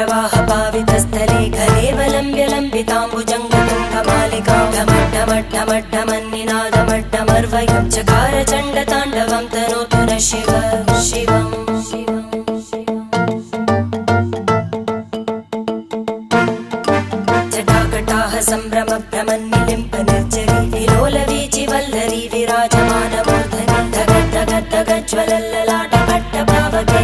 जटाटवीगलज्जलप्रवाहपावितस्थले घलेवलम्ब्यलम्बिताम्बुजङ्गतुङ्गमालिकां ढमड्ढमड्ढमड्ढमन्निनादमड्ढमर्वयं चकार चण्डताण्डवं तनोतु नः शिव शिवम् जटाकटाह सम्भ्रमभ्रमन्निलिम्पनिर्जरी विलोलवीचिवल्लरी विराजमानमूर्धनि धगद्धगद्धगज्ज्वलल्ललाटभट्टभावगे